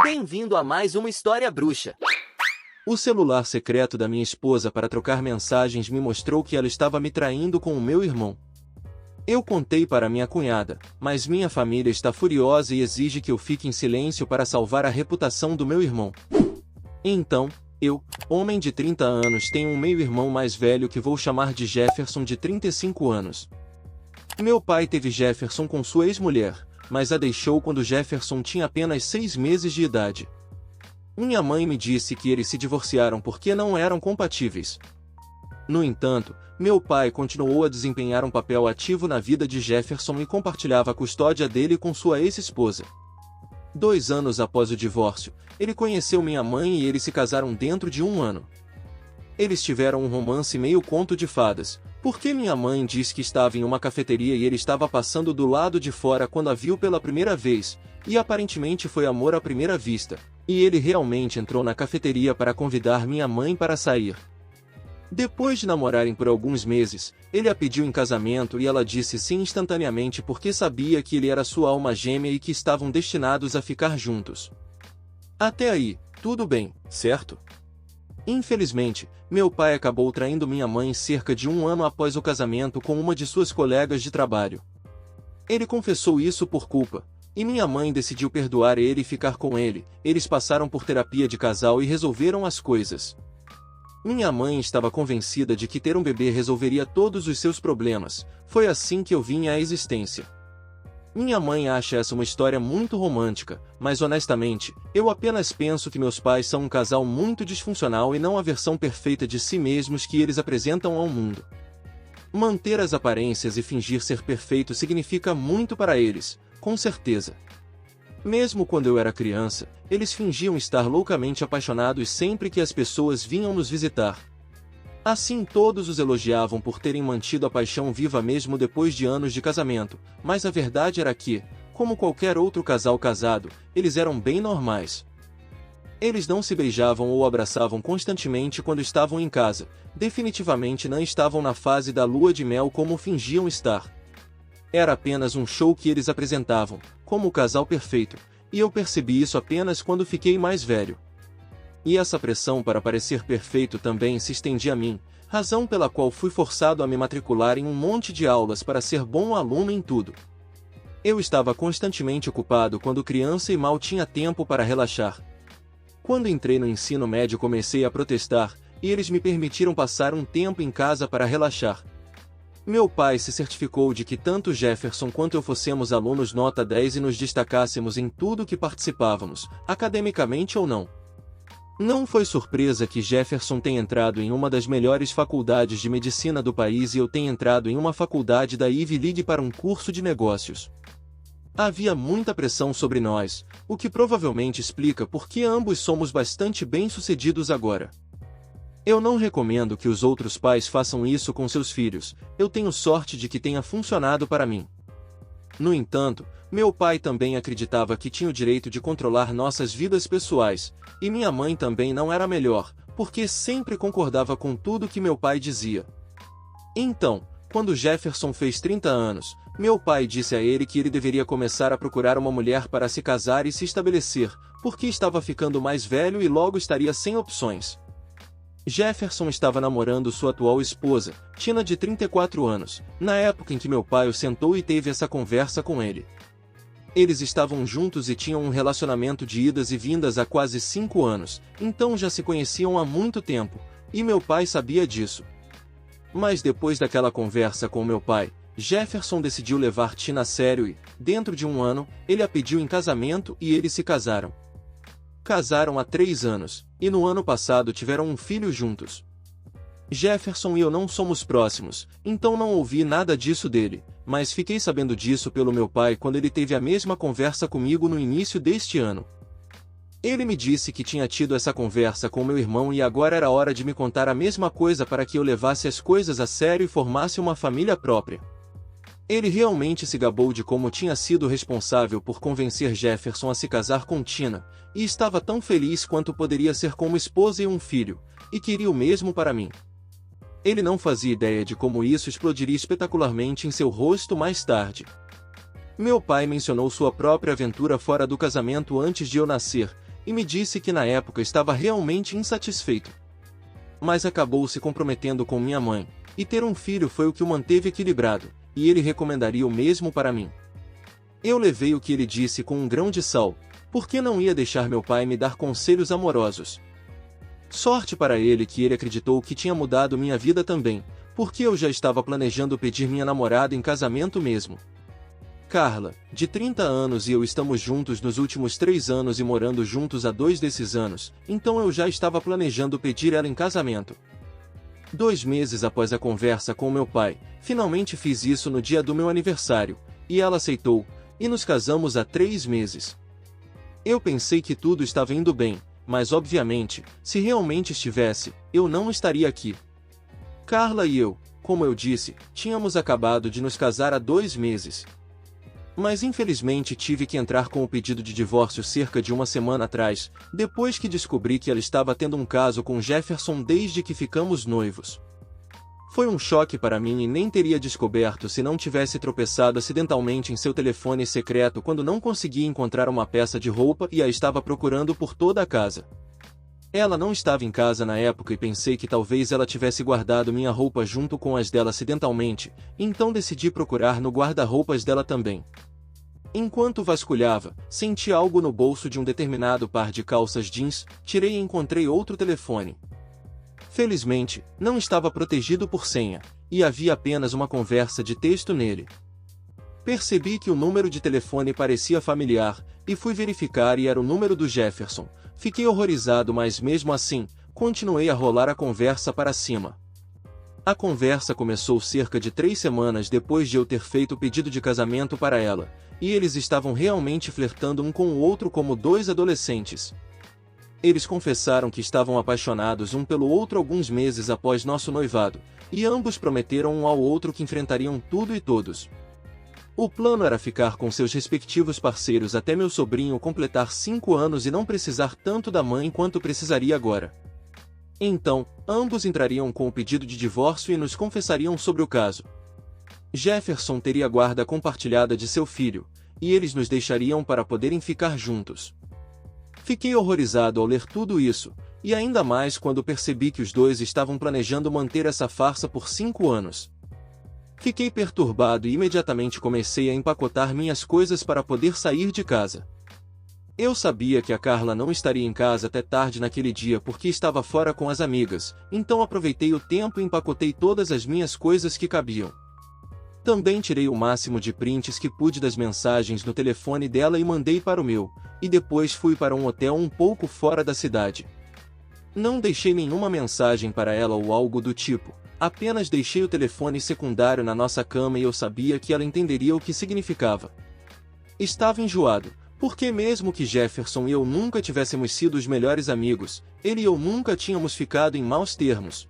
Bem-vindo a mais uma história bruxa. O celular secreto da minha esposa para trocar mensagens me mostrou que ela estava me traindo com o meu irmão. Eu contei para minha cunhada, mas minha família está furiosa e exige que eu fique em silêncio para salvar a reputação do meu irmão. Então, eu, homem de 30 anos, tenho um meio-irmão mais velho que vou chamar de Jefferson, de 35 anos. Meu pai teve Jefferson com sua ex-mulher, mas a deixou quando Jefferson tinha apenas 6 meses de idade. Minha mãe me disse que eles se divorciaram porque não eram compatíveis. No entanto, meu pai continuou a desempenhar um papel ativo na vida de Jefferson e compartilhava a custódia dele com sua ex-esposa. 2 anos após o divórcio, ele conheceu minha mãe e eles se casaram dentro de 1 ano. Eles tiveram um romance meio conto de fadas, porque minha mãe diz que estava em uma cafeteria e ele estava passando do lado de fora quando a viu pela primeira vez, e aparentemente foi amor à primeira vista, e ele realmente entrou na cafeteria para convidar minha mãe para sair. Depois de namorarem por alguns meses, ele a pediu em casamento e ela disse sim instantaneamente porque sabia que ele era sua alma gêmea e que estavam destinados a ficar juntos. Até aí, tudo bem, certo? Infelizmente, meu pai acabou traindo minha mãe cerca de 1 ano após o casamento com uma de suas colegas de trabalho. Ele confessou isso por culpa, e minha mãe decidiu perdoar ele e ficar com ele. Eles passaram por terapia de casal e resolveram as coisas. Minha mãe estava convencida de que ter um bebê resolveria todos os seus problemas. Foi assim que eu vim à existência. Minha mãe acha essa uma história muito romântica, mas honestamente, eu apenas penso que meus pais são um casal muito disfuncional e não a versão perfeita de si mesmos que eles apresentam ao mundo. Manter as aparências e fingir ser perfeito significa muito para eles, com certeza. Mesmo quando eu era criança, eles fingiam estar loucamente apaixonados sempre que as pessoas vinham nos visitar. Assim todos os elogiavam por terem mantido a paixão viva mesmo depois de anos de casamento, mas a verdade era que, como qualquer outro casal casado, eles eram bem normais. Eles não se beijavam ou abraçavam constantemente quando estavam em casa, definitivamente não estavam na fase da lua de mel como fingiam estar. Era apenas um show que eles apresentavam, como o casal perfeito, e eu percebi isso apenas quando fiquei mais velho. E essa pressão para parecer perfeito também se estendia a mim, razão pela qual fui forçado a me matricular em um monte de aulas para ser bom aluno em tudo. Eu estava constantemente ocupado quando criança e mal tinha tempo para relaxar. Quando entrei no ensino médio comecei a protestar, e eles me permitiram passar um tempo em casa para relaxar. Meu pai se certificou de que tanto Jefferson quanto eu fossemos alunos nota 10 e nos destacássemos em tudo que participávamos, academicamente ou não. Não foi surpresa que Jefferson tenha entrado em uma das melhores faculdades de medicina do país e eu tenha entrado em uma faculdade da Ivy League para um curso de negócios. Havia muita pressão sobre nós, o que provavelmente explica por que ambos somos bastante bem-sucedidos agora. Eu não recomendo que os outros pais façam isso com seus filhos, eu tenho sorte de que tenha funcionado para mim. No entanto, meu pai também acreditava que tinha o direito de controlar nossas vidas pessoais, e minha mãe também não era melhor, porque sempre concordava com tudo que meu pai dizia. Então, quando Jefferson fez 30 anos, meu pai disse a ele que ele deveria começar a procurar uma mulher para se casar e se estabelecer, porque estava ficando mais velho e logo estaria sem opções. Jefferson estava namorando sua atual esposa, Tina, de 34 anos, na época em que meu pai o sentou e teve essa conversa com ele. Eles estavam juntos e tinham um relacionamento de idas e vindas há quase 5 anos, então já se conheciam há muito tempo, e meu pai sabia disso. Mas depois daquela conversa com meu pai, Jefferson decidiu levar Tina a sério e, dentro de 1 ano, ele a pediu em casamento e eles se casaram. Casaram há 3 anos, e no ano passado tiveram um filho juntos. Jefferson e eu não somos próximos, então não ouvi nada disso dele, mas fiquei sabendo disso pelo meu pai quando ele teve a mesma conversa comigo no início deste ano. Ele me disse que tinha tido essa conversa com meu irmão e agora era hora de me contar a mesma coisa para que eu levasse as coisas a sério e formasse uma família própria. Ele realmente se gabou de como tinha sido responsável por convencer Jefferson a se casar com Tina, e estava tão feliz quanto poderia ser com uma esposa e um filho, e queria o mesmo para mim. Ele não fazia ideia de como isso explodiria espetacularmente em seu rosto mais tarde. Meu pai mencionou sua própria aventura fora do casamento antes de eu nascer, e me disse que na época estava realmente insatisfeito. Mas acabou se comprometendo com minha mãe, e ter um filho foi o que o manteve equilibrado, e ele recomendaria o mesmo para mim. Eu levei o que ele disse com um grão de sal, porque não ia deixar meu pai me dar conselhos amorosos. Sorte para ele que ele acreditou que tinha mudado minha vida também, porque eu já estava planejando pedir minha namorada em casamento mesmo. Carla, de 30 anos, e eu estamos juntos nos últimos 3 anos e morando juntos há 2 desses anos, então eu já estava planejando pedir ela em casamento. 2 meses após a conversa com meu pai, finalmente fiz isso no dia do meu aniversário, e ela aceitou, e nos casamos há 3 meses. Eu pensei que tudo estava indo bem, mas obviamente, se realmente estivesse, eu não estaria aqui. Carla e eu, como eu disse, tínhamos acabado de nos casar há 2 meses. Mas infelizmente tive que entrar com o pedido de divórcio cerca de 1 semana atrás, depois que descobri que ela estava tendo um caso com Jefferson desde que ficamos noivos. Foi um choque para mim e nem teria descoberto se não tivesse tropeçado acidentalmente em seu telefone secreto quando não conseguia encontrar uma peça de roupa e a estava procurando por toda a casa. Ela não estava em casa na época e pensei que talvez ela tivesse guardado minha roupa junto com as dela acidentalmente, então decidi procurar no guarda-roupas dela também. Enquanto vasculhava, senti algo no bolso de um determinado par de calças jeans, tirei e encontrei outro telefone. Felizmente, não estava protegido por senha, e havia apenas uma conversa de texto nele. Percebi que o número de telefone parecia familiar, e fui verificar e era o número do Jefferson. Fiquei horrorizado, mas mesmo assim, continuei a rolar a conversa para cima. A conversa começou cerca de 3 semanas depois de eu ter feito o pedido de casamento para ela, e eles estavam realmente flertando um com o outro como 2 adolescentes. Eles confessaram que estavam apaixonados um pelo outro alguns meses após nosso noivado, e ambos prometeram um ao outro que enfrentariam tudo e todos. O plano era ficar com seus respectivos parceiros até meu sobrinho completar 5 anos e não precisar tanto da mãe quanto precisaria agora. Então, ambos entrariam com o pedido de divórcio e nos confessariam sobre o caso. Jefferson teria a guarda compartilhada de seu filho, e eles nos deixariam para poderem ficar juntos. Fiquei horrorizado ao ler tudo isso, e ainda mais quando percebi que os dois estavam planejando manter essa farsa por 5 anos. Fiquei perturbado e imediatamente comecei a empacotar minhas coisas para poder sair de casa. Eu sabia que a Carla não estaria em casa até tarde naquele dia porque estava fora com as amigas, então aproveitei o tempo e empacotei todas as minhas coisas que cabiam. Também tirei o máximo de prints que pude das mensagens no telefone dela e mandei para o meu, e depois fui para um hotel um pouco fora da cidade. Não deixei nenhuma mensagem para ela ou algo do tipo. Apenas deixei o telefone secundário na nossa cama e eu sabia que ela entenderia o que significava. Estava enjoado, porque mesmo que Jefferson e eu nunca tivéssemos sido os melhores amigos, ele e eu nunca tínhamos ficado em maus termos.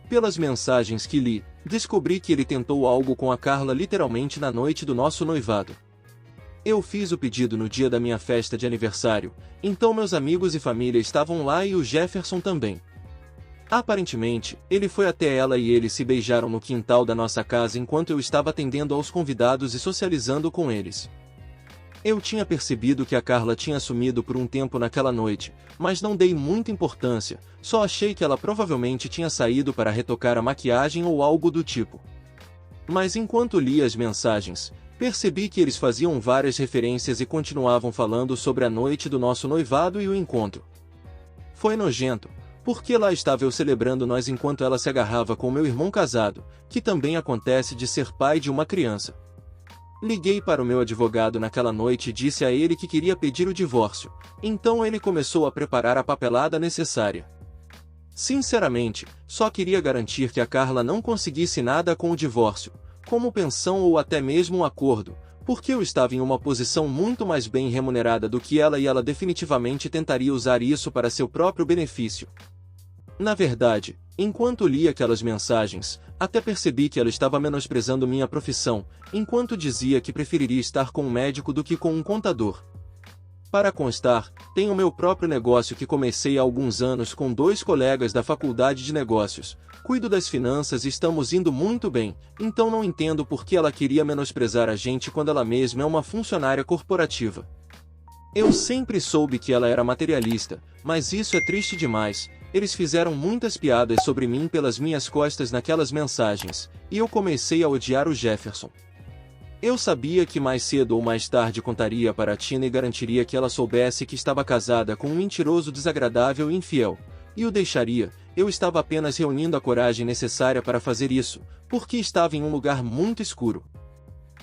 Pelas mensagens que li, descobri que ele tentou algo com a Carla literalmente na noite do nosso noivado. Eu fiz o pedido no dia da minha festa de aniversário, então meus amigos e família estavam lá e o Jefferson também. Aparentemente, ele foi até ela e eles se beijaram no quintal da nossa casa enquanto eu estava atendendo aos convidados e socializando com eles. Eu tinha percebido que a Carla tinha sumido por um tempo naquela noite, mas não dei muita importância, só achei que ela provavelmente tinha saído para retocar a maquiagem ou algo do tipo. Mas enquanto lia as mensagens, percebi que eles faziam várias referências e continuavam falando sobre a noite do nosso noivado e o encontro. Foi nojento. Porque lá estava eu celebrando nós enquanto ela se agarrava com meu irmão casado, que também acontece de ser pai de uma criança. Liguei para o meu advogado naquela noite e disse a ele que queria pedir o divórcio, então ele começou a preparar a papelada necessária. Sinceramente, só queria garantir que a Carla não conseguisse nada com o divórcio, como pensão ou até mesmo um acordo, porque eu estava em uma posição muito mais bem remunerada do que ela e ela definitivamente tentaria usar isso para seu próprio benefício. Na verdade, enquanto li aquelas mensagens, até percebi que ela estava menosprezando minha profissão, enquanto dizia que preferiria estar com um médico do que com um contador. Para constar, tenho meu próprio negócio que comecei há alguns anos com 2 colegas da faculdade de negócios. Cuido das finanças e estamos indo muito bem, então não entendo por que ela queria menosprezar a gente quando ela mesma é uma funcionária corporativa. Eu sempre soube que ela era materialista, mas isso é triste demais. Eles fizeram muitas piadas sobre mim pelas minhas costas naquelas mensagens, e eu comecei a odiar o Jefferson. Eu sabia que mais cedo ou mais tarde contaria para a Tina e garantiria que ela soubesse que estava casada com um mentiroso desagradável e infiel, e o deixaria. Eu estava apenas reunindo a coragem necessária para fazer isso, porque estava em um lugar muito escuro.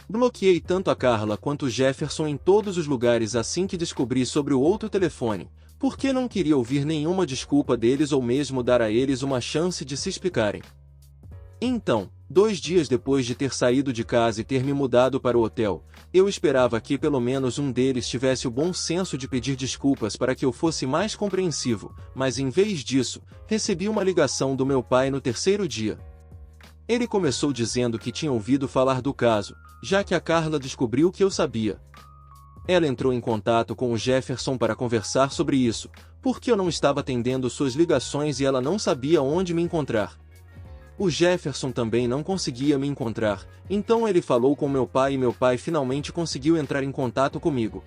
Bloqueei tanto a Carla quanto o Jefferson em todos os lugares assim que descobri sobre o outro telefone, porque não queria ouvir nenhuma desculpa deles ou mesmo dar a eles uma chance de se explicarem. Então, 2 dias depois de ter saído de casa e ter me mudado para o hotel, eu esperava que pelo menos um deles tivesse o bom senso de pedir desculpas para que eu fosse mais compreensivo, mas em vez disso, recebi uma ligação do meu pai no 3º dia. Ele começou dizendo que tinha ouvido falar do caso, já que a Carla descobriu que eu sabia. Ela entrou em contato com o Jefferson para conversar sobre isso, porque eu não estava atendendo suas ligações e ela não sabia onde me encontrar. O Jefferson também não conseguia me encontrar, então ele falou com meu pai e meu pai finalmente conseguiu entrar em contato comigo.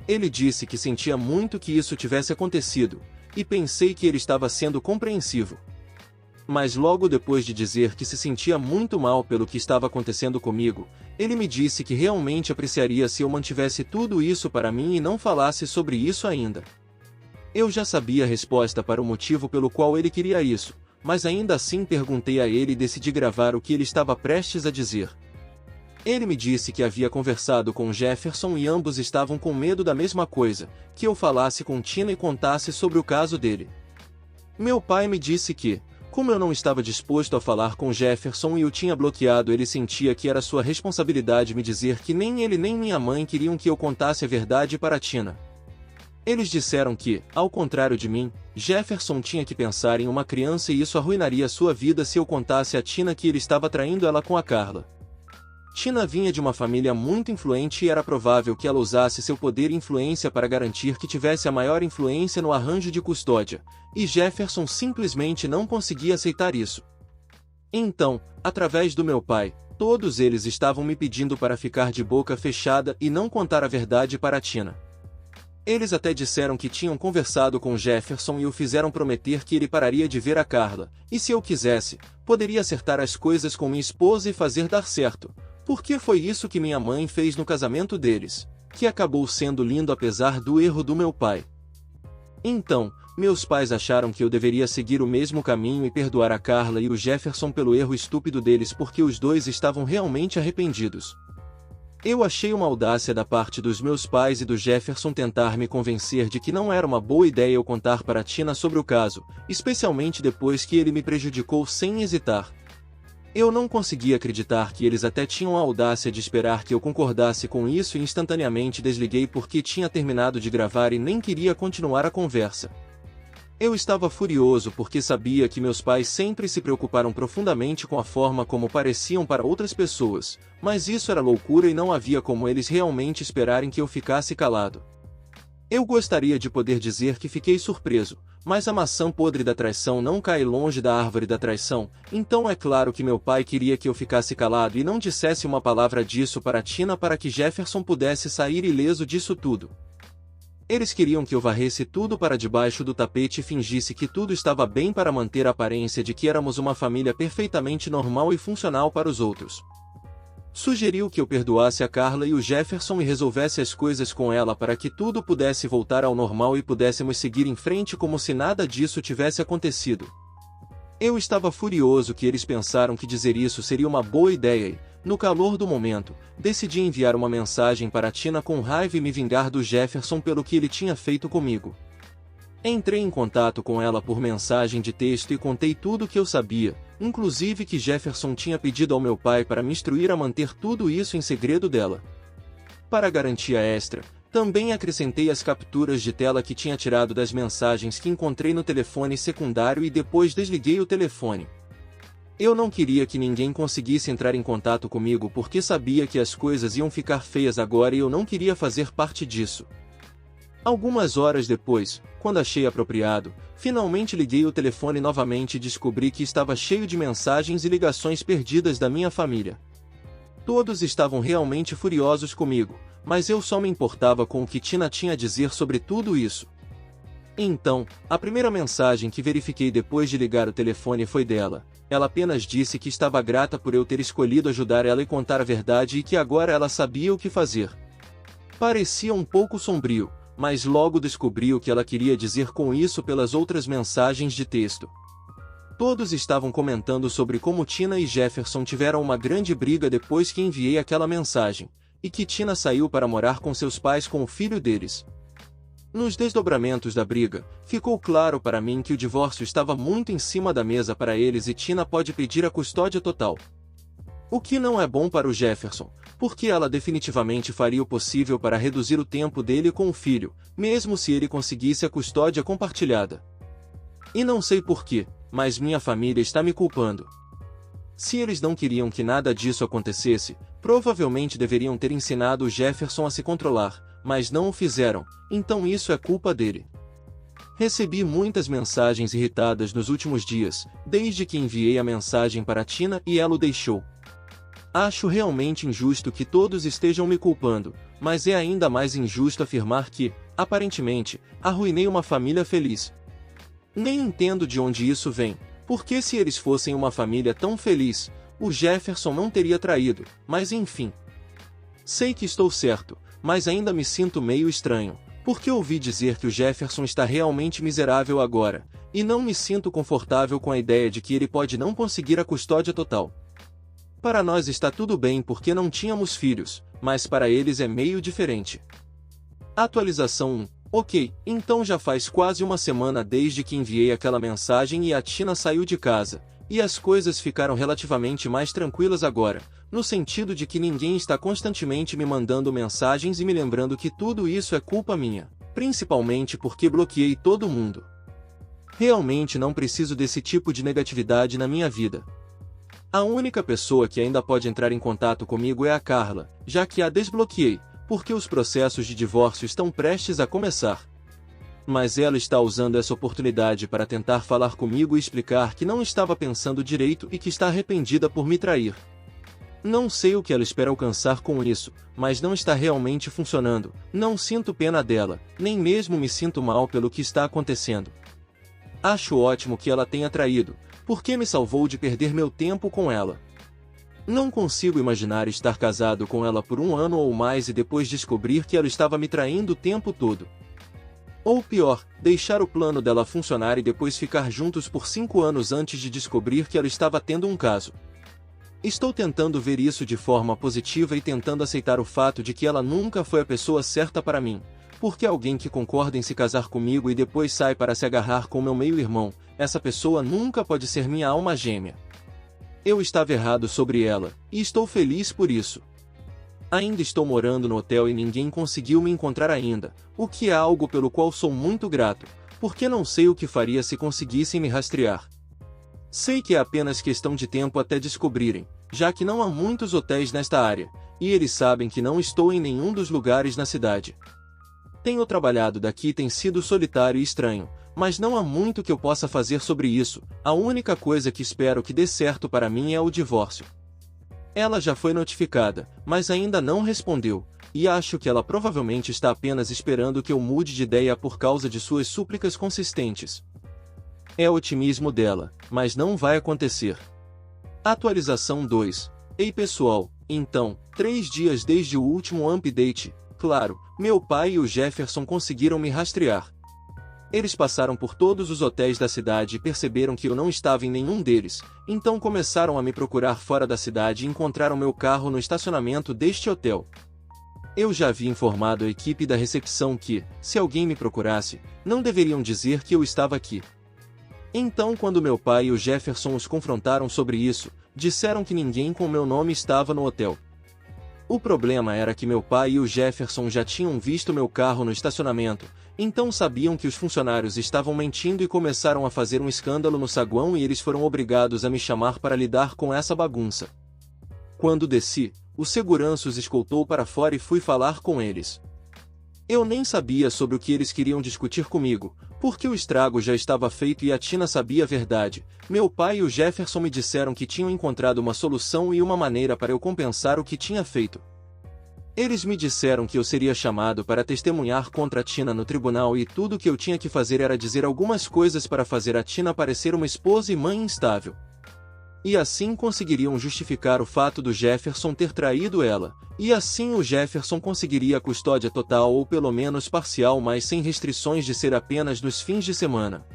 Ele disse que sentia muito que isso tivesse acontecido, e pensei que ele estava sendo compreensivo. Mas logo depois de dizer que se sentia muito mal pelo que estava acontecendo comigo, ele me disse que realmente apreciaria se eu mantivesse tudo isso para mim e não falasse sobre isso ainda. Eu já sabia a resposta para o motivo pelo qual ele queria isso, mas ainda assim perguntei a ele e decidi gravar o que ele estava prestes a dizer. Ele me disse que havia conversado com Jefferson e ambos estavam com medo da mesma coisa, que eu falasse com Tina e contasse sobre o caso dele. Meu pai me disse que, como eu não estava disposto a falar com Jefferson e o tinha bloqueado, ele sentia que era sua responsabilidade me dizer que nem ele nem minha mãe queriam que eu contasse a verdade para Tina. Eles disseram que, ao contrário de mim, Jefferson tinha que pensar em uma criança e isso arruinaria sua vida se eu contasse a Tina que ele estava traindo ela com a Carla. Tina vinha de uma família muito influente e era provável que ela usasse seu poder e influência para garantir que tivesse a maior influência no arranjo de custódia, e Jefferson simplesmente não conseguia aceitar isso. Então, através do meu pai, todos eles estavam me pedindo para ficar de boca fechada e não contar a verdade para Tina. Eles até disseram que tinham conversado com Jefferson e o fizeram prometer que ele pararia de ver a Carla, e se eu quisesse, poderia acertar as coisas com minha esposa e fazer dar certo, porque foi isso que minha mãe fez no casamento deles, que acabou sendo lindo apesar do erro do meu pai. Então, meus pais acharam que eu deveria seguir o mesmo caminho e perdoar a Carla e o Jefferson pelo erro estúpido deles porque os dois estavam realmente arrependidos. Eu achei uma audácia da parte dos meus pais e do Jefferson tentar me convencer de que não era uma boa ideia eu contar para Tina sobre o caso, especialmente depois que ele me prejudicou sem hesitar. Eu não conseguia acreditar que eles até tinham a audácia de esperar que eu concordasse com isso e instantaneamente desliguei porque tinha terminado de gravar e nem queria continuar a conversa. Eu estava furioso porque sabia que meus pais sempre se preocuparam profundamente com a forma como pareciam para outras pessoas, mas isso era loucura e não havia como eles realmente esperarem que eu ficasse calado. Eu gostaria de poder dizer que fiquei surpreso, mas a maçã podre da traição não cai longe da árvore da traição, então é claro que meu pai queria que eu ficasse calado e não dissesse uma palavra disso para Tina para que Jefferson pudesse sair ileso disso tudo. Eles queriam que eu varresse tudo para debaixo do tapete e fingisse que tudo estava bem para manter a aparência de que éramos uma família perfeitamente normal e funcional para os outros. Sugeriu que eu perdoasse a Carla e o Jefferson e resolvesse as coisas com ela para que tudo pudesse voltar ao normal e pudéssemos seguir em frente como se nada disso tivesse acontecido. Eu estava furioso que eles pensaram que dizer isso seria uma boa ideia e, no calor do momento, decidi enviar uma mensagem para Tina com raiva e me vingar do Jefferson pelo que ele tinha feito comigo. Entrei em contato com ela por mensagem de texto e contei tudo o que eu sabia, inclusive que Jefferson tinha pedido ao meu pai para me instruir a manter tudo isso em segredo dela. Para garantia extra, também acrescentei as capturas de tela que tinha tirado das mensagens que encontrei no telefone secundário e depois desliguei o telefone. Eu não queria que ninguém conseguisse entrar em contato comigo porque sabia que as coisas iam ficar feias agora e eu não queria fazer parte disso. Algumas horas depois, quando achei apropriado, finalmente liguei o telefone novamente e descobri que estava cheio de mensagens e ligações perdidas da minha família. Todos estavam realmente furiosos comigo, mas eu só me importava com o que Tina tinha a dizer sobre tudo isso. Então, a primeira mensagem que verifiquei depois de ligar o telefone foi dela. Ela apenas disse que estava grata por eu ter escolhido ajudar ela e contar a verdade e que agora ela sabia o que fazer. Parecia um pouco sombrio, mas logo descobri o que ela queria dizer com isso pelas outras mensagens de texto. Todos estavam comentando sobre como Tina e Jefferson tiveram uma grande briga depois que enviei aquela mensagem, e que Tina saiu para morar com seus pais com o filho deles. Nos desdobramentos da briga, ficou claro para mim que o divórcio estava muito em cima da mesa para eles e Tina pode pedir a custódia total. O que não é bom para o Jefferson, porque ela definitivamente faria o possível para reduzir o tempo dele com o filho, mesmo se ele conseguisse a custódia compartilhada. E não sei porquê, mas minha família está me culpando. Se eles não queriam que nada disso acontecesse, provavelmente deveriam ter ensinado o Jefferson a se controlar, mas não o fizeram, então isso é culpa dele. Recebi muitas mensagens irritadas nos últimos dias, desde que enviei a mensagem para Tina e ela o deixou. Acho realmente injusto que todos estejam me culpando, mas é ainda mais injusto afirmar que, aparentemente, arruinei uma família feliz. Nem entendo de onde isso vem, porque se eles fossem uma família tão feliz, o Jefferson não teria traído, mas enfim. Sei que estou certo, mas ainda me sinto meio estranho, porque ouvi dizer que o Jefferson está realmente miserável agora, e não me sinto confortável com a ideia de que ele pode não conseguir a custódia total. Para nós está tudo bem porque não tínhamos filhos, mas para eles é meio diferente. Atualização 1. Ok, então já faz quase uma semana desde que enviei aquela mensagem e a Tina saiu de casa, e as coisas ficaram relativamente mais tranquilas agora, no sentido de que ninguém está constantemente me mandando mensagens e me lembrando que tudo isso é culpa minha, principalmente porque bloqueei todo mundo. Realmente não preciso desse tipo de negatividade na minha vida. A única pessoa que ainda pode entrar em contato comigo é a Carla, já que a desbloqueei, porque os processos de divórcio estão prestes a começar. Mas ela está usando essa oportunidade para tentar falar comigo e explicar que não estava pensando direito e que está arrependida por me trair. Não sei o que ela espera alcançar com isso, mas não está realmente funcionando. Não sinto pena dela, nem mesmo me sinto mal pelo que está acontecendo. Acho ótimo que ela tenha traído, porque me salvou de perder meu tempo com ela. Não consigo imaginar estar casado com ela por 1 ano ou mais e depois descobrir que ela estava me traindo o tempo todo. Ou pior, deixar o plano dela funcionar e depois ficar juntos por 5 anos antes de descobrir que ela estava tendo um caso. Estou tentando ver isso de forma positiva e tentando aceitar o fato de que ela nunca foi a pessoa certa para mim, porque alguém que concorda em se casar comigo e depois sai para se agarrar com meu meio-irmão, essa pessoa nunca pode ser minha alma gêmea. Eu estava errado sobre ela, e estou feliz por isso. Ainda estou morando no hotel e ninguém conseguiu me encontrar ainda, o que é algo pelo qual sou muito grato, porque não sei o que faria se conseguissem me rastrear. Sei que é apenas questão de tempo até descobrirem, já que não há muitos hotéis nesta área, e eles sabem que não estou em nenhum dos lugares na cidade. Tenho trabalhado daqui e tem sido solitário e estranho, mas não há muito que eu possa fazer sobre isso. A única coisa que espero que dê certo para mim é o divórcio. Ela já foi notificada, mas ainda não respondeu, e acho que ela provavelmente está apenas esperando que eu mude de ideia por causa de suas súplicas consistentes. É otimismo dela, mas não vai acontecer. Atualização 2. Ei pessoal, então, 3 dias desde o último update, claro, meu pai e o Jefferson conseguiram me rastrear. Eles passaram por todos os hotéis da cidade e perceberam que eu não estava em nenhum deles, então começaram a me procurar fora da cidade e encontraram meu carro no estacionamento deste hotel. Eu já havia informado a equipe da recepção que, se alguém me procurasse, não deveriam dizer que eu estava aqui. Então, quando meu pai e o Jefferson os confrontaram sobre isso, disseram que ninguém com meu nome estava no hotel. O problema era que meu pai e o Jefferson já tinham visto meu carro no estacionamento, então sabiam que os funcionários estavam mentindo e começaram a fazer um escândalo no saguão e eles foram obrigados a me chamar para lidar com essa bagunça. Quando desci, o segurança os escoltou para fora e fui falar com eles. Eu nem sabia sobre o que eles queriam discutir comigo, porque o estrago já estava feito e a Tina sabia a verdade. Meu pai e o Jefferson me disseram que tinham encontrado uma solução e uma maneira para eu compensar o que tinha feito. Eles me disseram que eu seria chamado para testemunhar contra a Tina no tribunal e tudo que eu tinha que fazer era dizer algumas coisas para fazer a Tina parecer uma esposa e mãe instável. E assim conseguiriam justificar o fato do Jefferson ter traído ela, e assim o Jefferson conseguiria a custódia total ou pelo menos parcial, mas sem restrições de ser apenas nos fins de semana.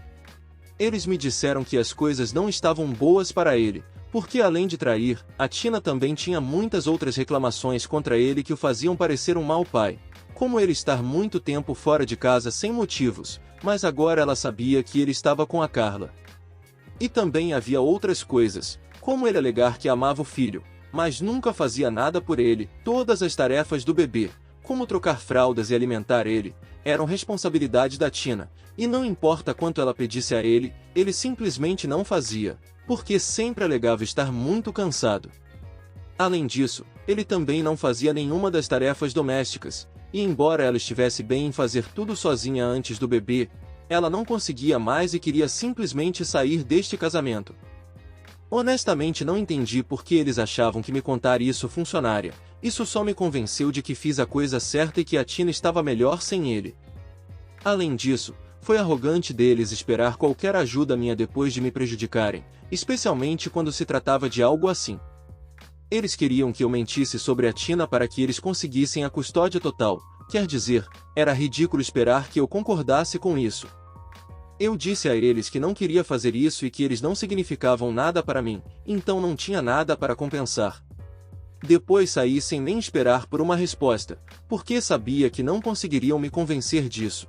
Eles me disseram que as coisas não estavam boas para ele, porque além de trair, a Tina também tinha muitas outras reclamações contra ele que o faziam parecer um mau pai, como ele estar muito tempo fora de casa sem motivos, mas agora ela sabia que ele estava com a Carla. E também havia outras coisas, como ele alegar que amava o filho, mas nunca fazia nada por ele. Todas as tarefas do bebê, como trocar fraldas e alimentar ele, eram responsabilidade da Tina, e não importa quanto ela pedisse a ele, ele simplesmente não fazia, porque sempre alegava estar muito cansado. Além disso, ele também não fazia nenhuma das tarefas domésticas, e embora ela estivesse bem em fazer tudo sozinha antes do bebê, ela não conseguia mais e queria simplesmente sair deste casamento. Honestamente não entendi por que eles achavam que me contar isso funcionaria. Isso só me convenceu de que fiz a coisa certa e que a Tina estava melhor sem ele. Além disso, foi arrogante deles esperar qualquer ajuda minha depois de me prejudicarem, especialmente quando se tratava de algo assim. Eles queriam que eu mentisse sobre a Tina para que eles conseguissem a custódia total, quer dizer, era ridículo esperar que eu concordasse com isso. Eu disse a eles que não queria fazer isso e que eles não significavam nada para mim, então não tinha nada para compensar. Depois saí sem nem esperar por uma resposta, porque sabia que não conseguiriam me convencer disso.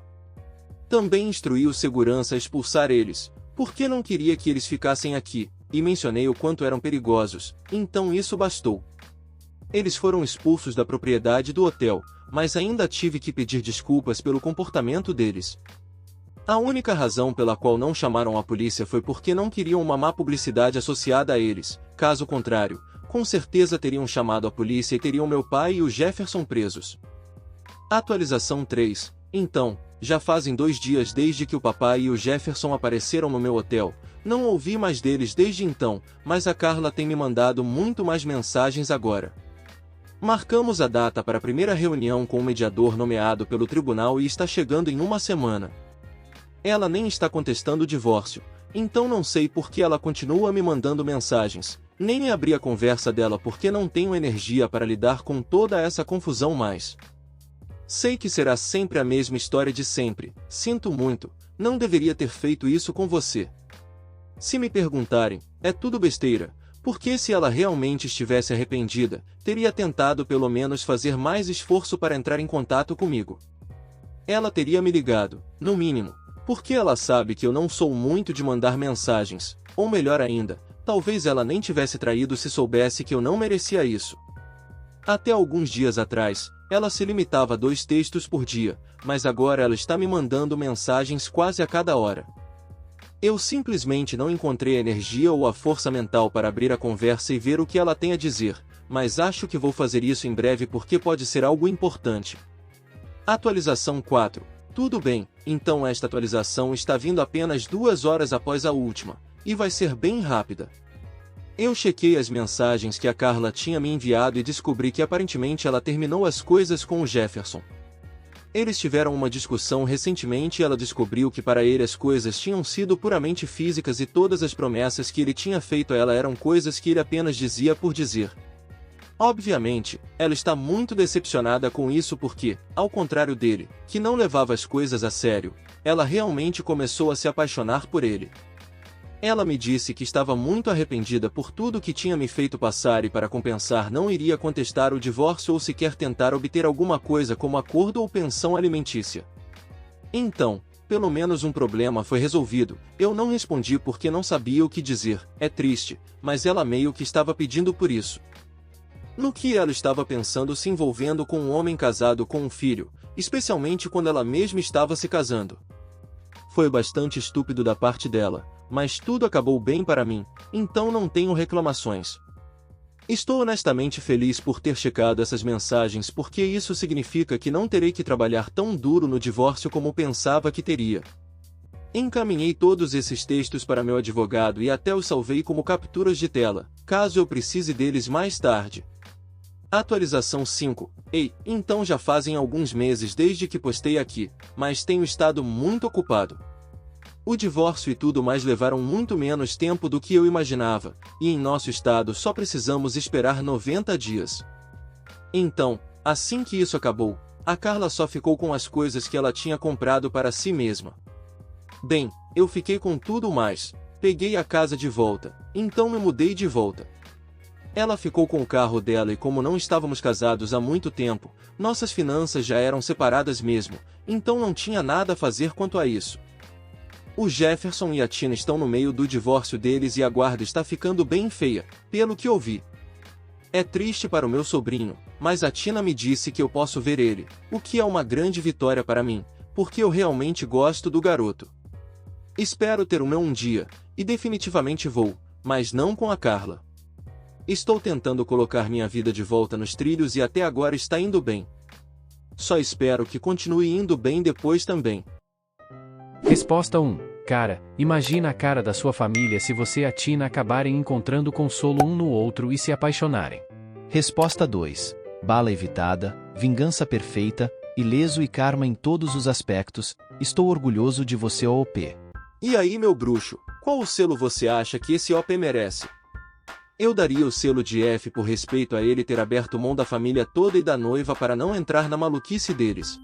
Também instruí o segurança a expulsar eles, porque não queria que eles ficassem aqui, e mencionei o quanto eram perigosos, então isso bastou. Eles foram expulsos da propriedade do hotel, mas ainda tive que pedir desculpas pelo comportamento deles. A única razão pela qual não chamaram a polícia foi porque não queriam uma má publicidade associada a eles, caso contrário, com certeza teriam chamado a polícia e teriam meu pai e o Jefferson presos. Atualização 3. Então, já fazem 2 dias desde que o papai e o Jefferson apareceram no meu hotel. Não ouvi mais deles desde então, mas a Carla tem me mandado muito mais mensagens agora. Marcamos a data para a primeira reunião com o mediador nomeado pelo tribunal e está chegando em uma semana. Ela nem está contestando o divórcio, então não sei por que ela continua me mandando mensagens. Nem abri a conversa dela porque não tenho energia para lidar com toda essa confusão mais. Sei que será sempre a mesma história de sempre. Sinto muito, não deveria ter feito isso com você. Se me perguntarem, é tudo besteira, porque se ela realmente estivesse arrependida, teria tentado pelo menos fazer mais esforço para entrar em contato comigo. Ela teria me ligado, no mínimo, porque ela sabe que eu não sou muito de mandar mensagens, ou melhor ainda, talvez ela nem tivesse traído se soubesse que eu não merecia isso. Até alguns dias atrás, ela se limitava a 2 textos por dia, mas agora ela está me mandando mensagens quase a cada hora. Eu simplesmente não encontrei a energia ou a força mental para abrir a conversa e ver o que ela tem a dizer, mas acho que vou fazer isso em breve porque pode ser algo importante. Atualização 4. Tudo bem, então esta atualização está vindo apenas 2 horas após a última, e vai ser bem rápida. Eu chequei as mensagens que a Carla tinha me enviado e descobri que aparentemente ela terminou as coisas com o Jefferson. Eles tiveram uma discussão recentemente e ela descobriu que para ele as coisas tinham sido puramente físicas e todas as promessas que ele tinha feito a ela eram coisas que ele apenas dizia por dizer. Obviamente, ela está muito decepcionada com isso porque, ao contrário dele, que não levava as coisas a sério, ela realmente começou a se apaixonar por ele. Ela me disse que estava muito arrependida por tudo que tinha me feito passar e para compensar não iria contestar o divórcio ou sequer tentar obter alguma coisa como acordo ou pensão alimentícia. Então, pelo menos um problema foi resolvido. Eu não respondi porque não sabia o que dizer. É triste, mas ela meio que estava pedindo por isso. No que ela estava pensando se envolvendo com um homem casado com um filho, especialmente quando ela mesma estava se casando. Foi bastante estúpido da parte dela, mas tudo acabou bem para mim, então não tenho reclamações. Estou honestamente feliz por ter checado essas mensagens porque isso significa que não terei que trabalhar tão duro no divórcio como pensava que teria. Encaminhei todos esses textos para meu advogado e até os salvei como capturas de tela, caso eu precise deles mais tarde. Atualização 5. Ei, então já fazem alguns meses desde que postei aqui, mas tenho estado muito ocupado. O divórcio e tudo mais levaram muito menos tempo do que eu imaginava, e em nosso estado só precisamos esperar 90 dias. Então, assim que isso acabou, a Carla só ficou com as coisas que ela tinha comprado para si mesma. Bem, eu fiquei com tudo mais, peguei a casa de volta, então me mudei de volta. Ela ficou com o carro dela e como não estávamos casados há muito tempo, nossas finanças já eram separadas mesmo, então não tinha nada a fazer quanto a isso. O Jefferson e a Tina estão no meio do divórcio deles e a guarda está ficando bem feia, pelo que ouvi. É triste para o meu sobrinho, mas a Tina me disse que eu posso ver ele, o que é uma grande vitória para mim, porque eu realmente gosto do garoto. Espero ter o meu um dia, e definitivamente vou, mas não com a Carla. Estou tentando colocar minha vida de volta nos trilhos e até agora está indo bem. Só espero que continue indo bem depois também. Resposta 1. Cara, imagina a cara da sua família se você e a Tina acabarem encontrando consolo um no outro e se apaixonarem. Resposta 2. Bala evitada, vingança perfeita, ileso e karma em todos os aspectos. Estou orgulhoso de você, OP. E aí, meu bruxo, qual o selo você acha que esse OP merece? Eu daria o selo de F por respeito a ele ter aberto mão da família toda e da noiva para não entrar na maluquice deles.